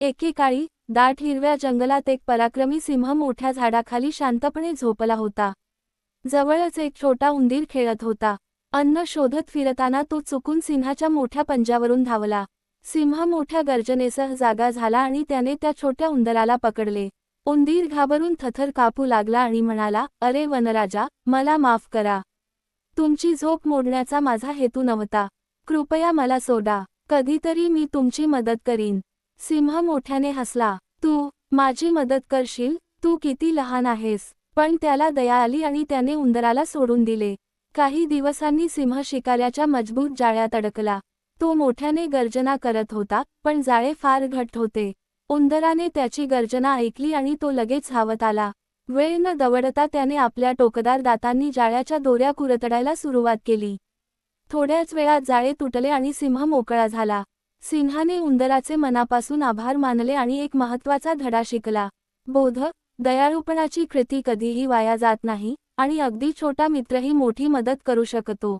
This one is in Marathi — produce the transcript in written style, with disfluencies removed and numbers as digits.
एकेकाळी दाट हिरव्या जंगलात एक पराक्रमी सिंह मोठ्या झाडाखाली शांतपणे झोपला होता. जवळच एक छोटा उंदीर खेळत होता. अन्न शोधत फिरताना तो चुकून सिंहाच्या मोठ्या पंजावरून धावला. सिंह मोठ्या गर्जनेसह जागा झाला आणि त्याने त्या छोट्या उंदराला पकडले. उंदीर घाबरून थरथर कापू लागला आणि म्हणाला, "अरे वनराजा, मला माफ करा. तुमची झोप मोडण्याचा माझा हेतू नव्हता. कृपया मला सोडा. कधीतरी मी तुमची मदत करीन." सिंह मोठ्याने हसला. "तू माझी मदत करशील? तू किती लहान आहेस." पण त्याला दया आली आणि त्याने उंदराला सोडून दिले. काही दिवसांनी सिंह शिकाऱ्याच्या मजबूत जाळ्यात अडकला. तो मोठ्याने गर्जना करत होता, पण जाळे फार घट्ट होते. उंदराने त्याची गर्जना ऐकली आणि तो लगेच धावत आला. वेळ न दवडता त्याने आपल्या टोकदार दातांनी जाळ्याच्या दोऱ्या कुरतडायला सुरुवात केली. थोड्याच वेळात जाळे तुटले आणि सिंह मोकळा झाला. सिंहाने उंदराचे मनापासून आभार मानले आणि एक महत्त्वाचा धडा शिकला. बोध, दयाळूपणाची कृती कधीही वाया जात नाही आणि अगदी छोटा मित्रही मोठी मदत करू शकतो.